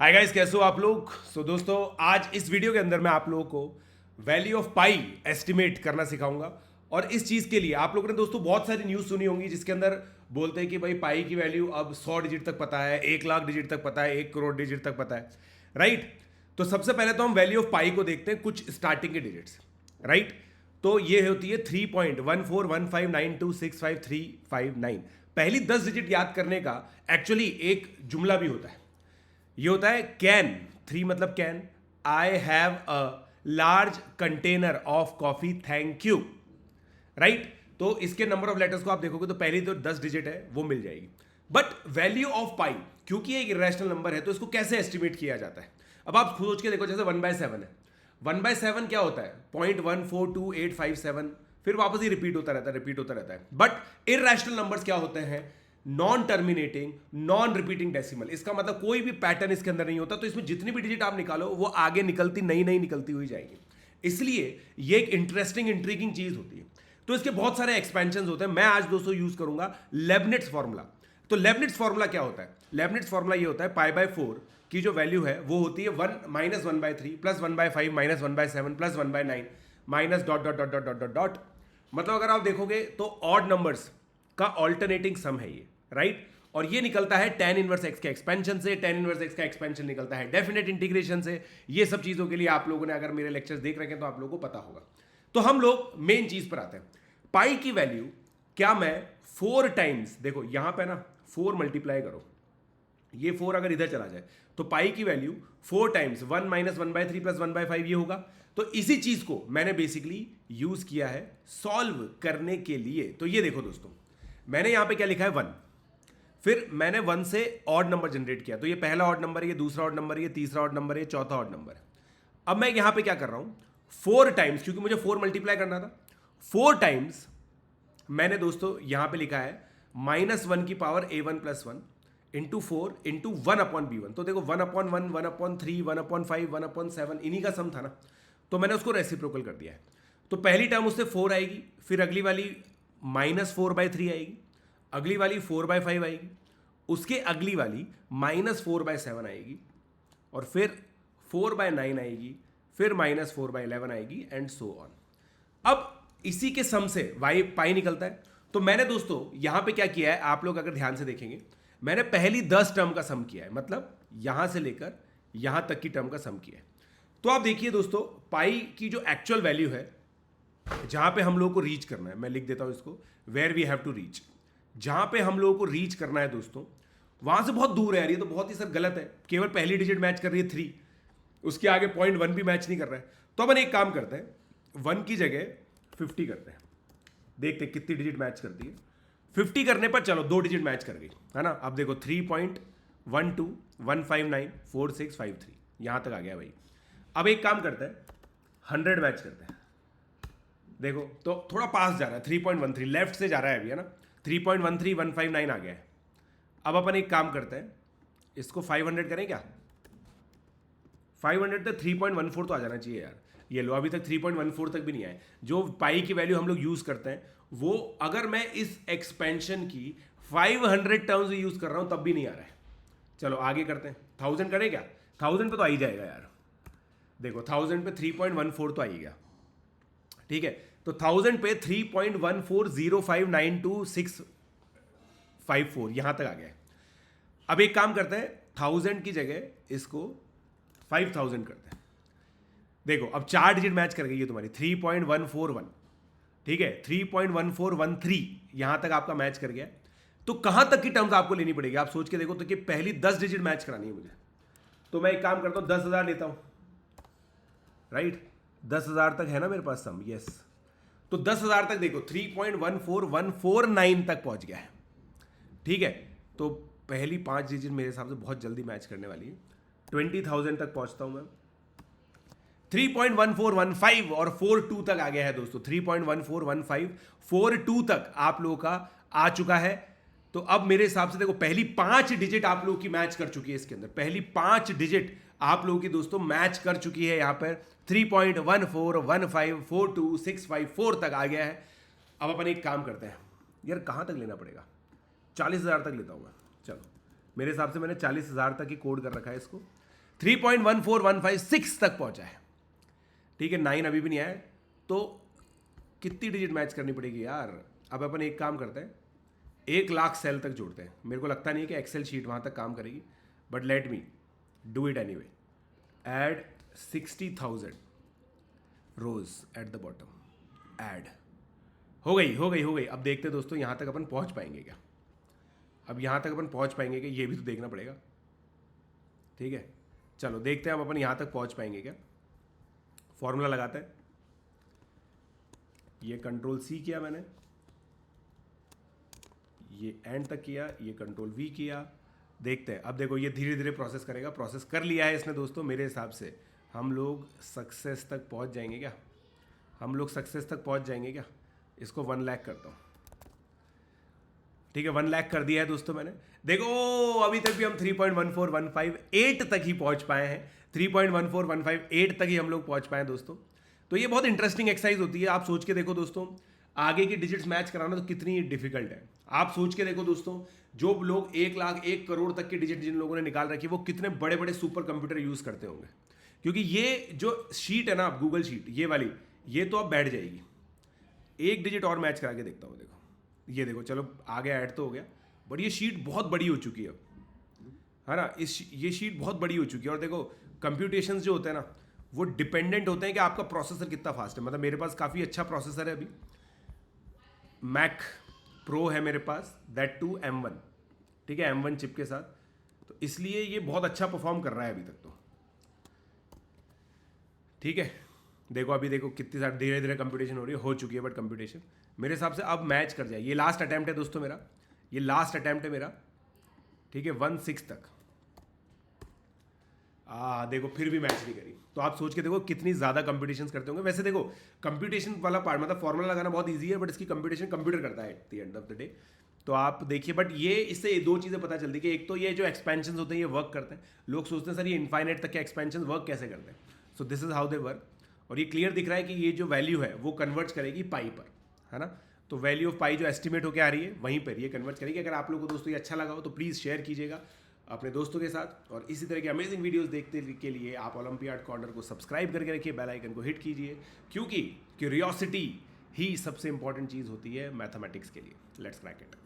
Hi guys, कैसे हो आप लोग। दोस्तों, आज इस वीडियो के अंदर मैं आप लोगों को वैल्यू ऑफ पाई एस्टिमेट करना सिखाऊंगा। और इस चीज़ के लिए आप लोगों ने दोस्तों बहुत सारी न्यूज़ सुनी होंगी जिसके अंदर बोलते हैं कि भाई पाई की वैल्यू अब 100 डिजिट तक पता है, 1 लाख डिजिट तक पता है, 1 करोड़ डिजिट तक पता है, राइट। तो सबसे पहले तो हम वैल्यू ऑफ पाई को देखते हैं, कुछ स्टार्टिंग के डिजिट्स, राइट। तो ये होती है 3.141592655359। पहली 10 डिजिट याद करने का एक्चुअली एक जुमला भी होता है। ये होता है कैन, 3 मतलब can, I have a large container of coffee, thank you, right. तो इसके नंबर ऑफ लेटर्स को आप देखोगे तो पहली तो 10 डिजिट है वो मिल जाएगी। बट वैल्यू ऑफ पाई क्योंकि ये एक इरेशनल नंबर है तो इसको कैसे एस्टिमेट किया जाता है। अब आप सोच के देखो, जैसे 1/7 है, 1/7 क्या होता है 0.142857, फिर वापस ही रिपीट होता रहता है। बट इरेशनल नंबर्स क्या होते हैं, non terminating non repeating decimal. इसका मतलब कोई भी पैटर्न इसके अंदर नहीं होता, तो इसमें जितनी भी डिजिट आप निकालो वो आगे निकलती नई नई निकलती हुई जाएगी। इसलिए ये एक इंटरेस्टिंग इंट्रीगिंग चीज होती है। तो इसके बहुत सारे एक्सपेंशन होते हैं। मैं आज दोस्तों यूज करूंगा लेबनिट्स फॉर्मूला। तो लेबनिट्स फॉर्मूला क्या होता है, लेबनिट्स फॉर्मूला ये होता है π/4 की जो वैल्यू है वो होती है 1 - 1/3 + 1/5 - 1/7 + 1/9 minus dot dot dot dot dot dot dot. मतलब अगर आप देखोगे तो ऑड नंबर्स का ऑल्टरनेटिंग सम है ये, राइट। और ये निकलता है tan इनवर्स x के एक्सपेंशन से, tan इनवर्स x का एक्सपेंशन निकलता है डेफिनेट इंटीग्रेशन से। ये सब चीजों के लिए आप लोगों ने अगर मेरे लेक्चर्स देख रखे हैं तो आप लोगों को पता होगा। तो हम लोग मेन चीज पर आते हैं, पाई की वैल्यू क्या मैं 4 टाइम्स, देखो यहां पे ना 4 मल्टीप्लाई करो, ये 4 अगर इधर चला जाए तो पाई की वैल्यू 4 टाइम्स 1 - 1/3 + 1/5 ये होगा। तो इसी चीज को मैंने बेसिकली यूज किया है सॉल्व करने के लिए। तो ये देखो दोस्तों, मैंने यहां पे क्या लिखा है 1, फिर मैंने 1 से ऑड नंबर जनरेट किया। तो ये पहला ऑड नंबर है, ये दूसरा ऑड नंबर है, ये तीसरा ऑड नंबर है, ये चौथा ऑड नंबर है। अब मैं यहां पे क्या कर रहा हूं 4 टाइम्स, क्योंकि मुझे 4 मल्टीप्लाई करना था, 4 टाइम्स मैंने दोस्तों यहां पे लिखा है -1 की power a1 + 1 into 4 into 1/b1। तो देखो 1/1 1/3 1/5 1/7 इन्हीं का सम था ना, तो मैंने उसको रेसिप्रोकल कर दिया है। तो पहली टर्म उससे 4 आएगी, फिर अगली वाली -4/3 आएगी, अगली वाली 4/5 आएगी, उसके अगली वाली -4/7 आएगी, और फिर 4/9 आएगी, फिर -4/11 आएगी, एंड सो ऑन। अब इसी के सम से वाई पाई निकलता है। तो मैंने दोस्तों यहां पे क्या किया है, आप लोग अगर ध्यान से देखेंगे, मैंने पहली 10 टर्म का सम किया है, मतलब यहां से लेकर यहां तक की टर्म का सम किया है। तो आप देखिए दोस्तों, पाई की जो एक्चुअल वैल्यू है जहां पे हम लोगों को रीच करना है, मैं लिख देता हूं इसको, where we have to reach. जहां पे हम लोगों को रीच करना है दोस्तों, वहां से बहुत दूर है यार, ये तो बहुत ही सर गलत है। केवल पहली डिजिट मैच कर रही है 3, उसके आगे 0.1 भी मैच नहीं कर रहा है। तो अपन एक काम करते हैं, 1 की जगह 50 करते हैं, देखते हैं कितनी डिजिट मैच करती है। 50 करने पर चलो 2 डिजिट मैच कर गई है ना। अब देखो 3.121594653 यहां तक आ गया भाई। अब एक काम करते हैं 100 मैच करते हैं, देखो तो थोड़ा पास जा रहा है, 3.13 लेफ्ट से जा रहा है अभी, है ना। 3.13159 आ गया है। अब अपन एक काम करते हैं, इसको 500 करें क्या, 500 तक 3.14 तो आ जाना चाहिए यार। ये लो, अभी तक 3.14 तक भी नहीं आए। जो पाई की वैल्यू हम लोग यूज करते हैं वो, अगर मैं इस एक्सपेंशन की 500 टर्म्स यूज कर रहा हूं तब भी नहीं आ रहा है। चलो आगे करते हैं, 1000 करें क्या, 1000 पे तो आ ही जाएगा यार। देखो 1000 पे 3.14 तो आ ही गया, ठीक है। तो 1000 पे 3.14059264 यहां तक आ गया है। अब एक काम करते हैं, 1000 की जगह इसको 5000 करते हैं। देखो अब 4 डिजिट मैच कर गई है तुम्हारी, 3.141, ठीक है, 3.1413 यहां तक आपका मैच कर गया। तो कहां तक की टर्म्स आपको लेनी पड़ेगी, आप सोच के देखो। तो कि पहली 10 डिजिट मैच करानी है मुझे, तो मैं एक काम करता हूं 10,000 लेता हूं, राइट। 10,000 तक है ना मेरे पास सम, यस। तो 10,000 तक देखो 3.14149 तक पहुंच गया है, ठीक है। तो पहली 5 डिजिट मेरे हिसाब से बहुत जल्दी मैच करने वाली है। 20,000 तक पहुंचता हूं मैं, 3.1415 और 42 तक आ गया है दोस्तों। 3.1415 42 तक आप लोगों का आ चुका है। तो अब मेरे हिसाब से देखो पहली 5 डिजिट आप लोगों की मैच कर चुकी है इसके अंदर, पहली 5 डिजिट आप लोगों की दोस्तों मैच कर चुकी है यहां पर। 3.141542654 तक आ गया है। अब अपन एक काम करते हैं यार, कहां तक लेना पड़ेगा, 40,000 तक लेता हूं मैं। चलो मेरे हिसाब से मैंने 40,000 तक ही कोड कर रखा है इसको। 3.14156 तक पहुंचा है, ठीक है। 9 अभी भी नहीं आया, तो कितनी डिजिट मैच करनी पड़ेगी यार। अब अपन एक काम करते हैं, 1,00,000 सेल तक जोड़ते हैं। मेरे को लगता नहीं है कि एक्सेल शीट वहां तक काम करेगी, but let me do it anyway. Add 60,000 rows at the bottom, add हो गई। अब देखते हैं दोस्तों यहां तक अपन पहुंच पाएंगे क्या। अब यहां तक अपन पहुंच पाएंगे क्या, ये भी तो देखना पड़ेगा, ठीक है। चलो देखते हैं अब अपन यहां तक पहुंच पाएंगे क्या। फॉर्मूला लगाते हैं, ये कंट्रोल सी किया मैंने, ये एंड तक किया, ये कंट्रोल वी किया। देखते हैं, अब देखो ये धीरे धीरे प्रोसेस करेगा। प्रोसेस कर लिया है इसने दोस्तों। मेरे हिसाब से हम लोग सक्सेस तक पहुंच जाएंगे क्या, इसको 1 लाख करता हूँ, ठीक है। 1 लाख कर दिया है दोस्तों मैंने। देखो अभी तक भी हम 3.14158 तक ही पहुंच पाए हैं, 3.14158 तक ही हम लोग पहुंच पाए दोस्तों। तो ये बहुत इंटरेस्टिंग एक्सरसाइज होती है। आप सोच के देखो दोस्तों, आगे की डिजिट्स मैच कराना तो कितनी डिफिकल्ट है। आप सोच के देखो दोस्तों, जो लोग 1 लाख 1 करोड़ तक की डिजिट जिन लोगों ने निकाल रखी है, वो कितने बड़े बड़े सुपर कंप्यूटर यूज करते होंगे। क्योंकि ये जो शीट है ना, गूगल शीट ये वाली, ये तो अब बैठ जाएगी। एक डिजिट और मैच करा के देखता हूँ। देखो ये देखो, चलो आगे ऐड तो हो गया, बट ये शीट बहुत बड़ी हो चुकी है अब, है ना। ये शीट बहुत बड़ी हो चुकी है। और देखो कंप्यूटेशंस जो होते हैं ना, वो डिपेंडेंट होते हैं कि आपका प्रोसेसर कितना फास्ट है। मतलब मेरे पास काफ़ी अच्छा प्रोसेसर है अभी, मैक प्रो है मेरे पास, दैट टू M1, ठीक है, M1 चिप के साथ। तो इसलिए ये बहुत अच्छा परफॉर्म कर रहा है अभी तक तो, ठीक है। देखो अभी देखो कितनी सारी धीरे धीरे कंप्यूटेशन हो चुकी है, बट कंप्यूटेशन मेरे हिसाब से अब मैच कर जाए। ये लास्ट अटैम्प्ट है दोस्तों मेरा, ये लास्ट अटैम्प्ट है मेरा, ठीक है, 1/6 तक। देखो फिर भी मैच नहीं करी। तो आप सोच के देखो कितनी ज़्यादा कंप्यूटेशन करते होंगे। वैसे देखो कंप्यूटेशन वाला पार्ट, मतलब फॉर्मूला लगाना बहुत ईजी है, बट इसकी कंप्यूटेशन कंप्यूटर करता है at the end of the day. तो आप देखिए, बट ये इससे 2 चीज़ें पता चलती है कि एक तो ये जो एक्सपेंशन होते हैं ये वर्क करते हैं। लोग सोचते हैं सर ये इनफाइनाइट तक के एक्सपेंशन वर्क कैसे करते हैं। So this is how they work. और ये क्लियर दिख रहा है कि ये जो वैल्यू है वो कन्वर्ट करेगी पाई पर, है ना। तो वैल्यू ऑफ पाई जो एस्टिमेट होकर आ रही है वहीं पर ये कन्वर्ट करेगी। अगर आप लोगों को दोस्तों ये अच्छा लगा हो तो प्लीज़ शेयर कीजिएगा अपने दोस्तों के साथ। और इसी तरह के अमेजिंग वीडियोस देखने के लिए आप ओलंपियाड कॉर्नर को सब्सक्राइब करके रखिए, बेल आइकन को हिट कीजिए, क्योंकि क्यूरियोसिटी ही सबसे इंपॉर्टेंट चीज़ होती है मैथमेटिक्स के लिए। Let's crack it.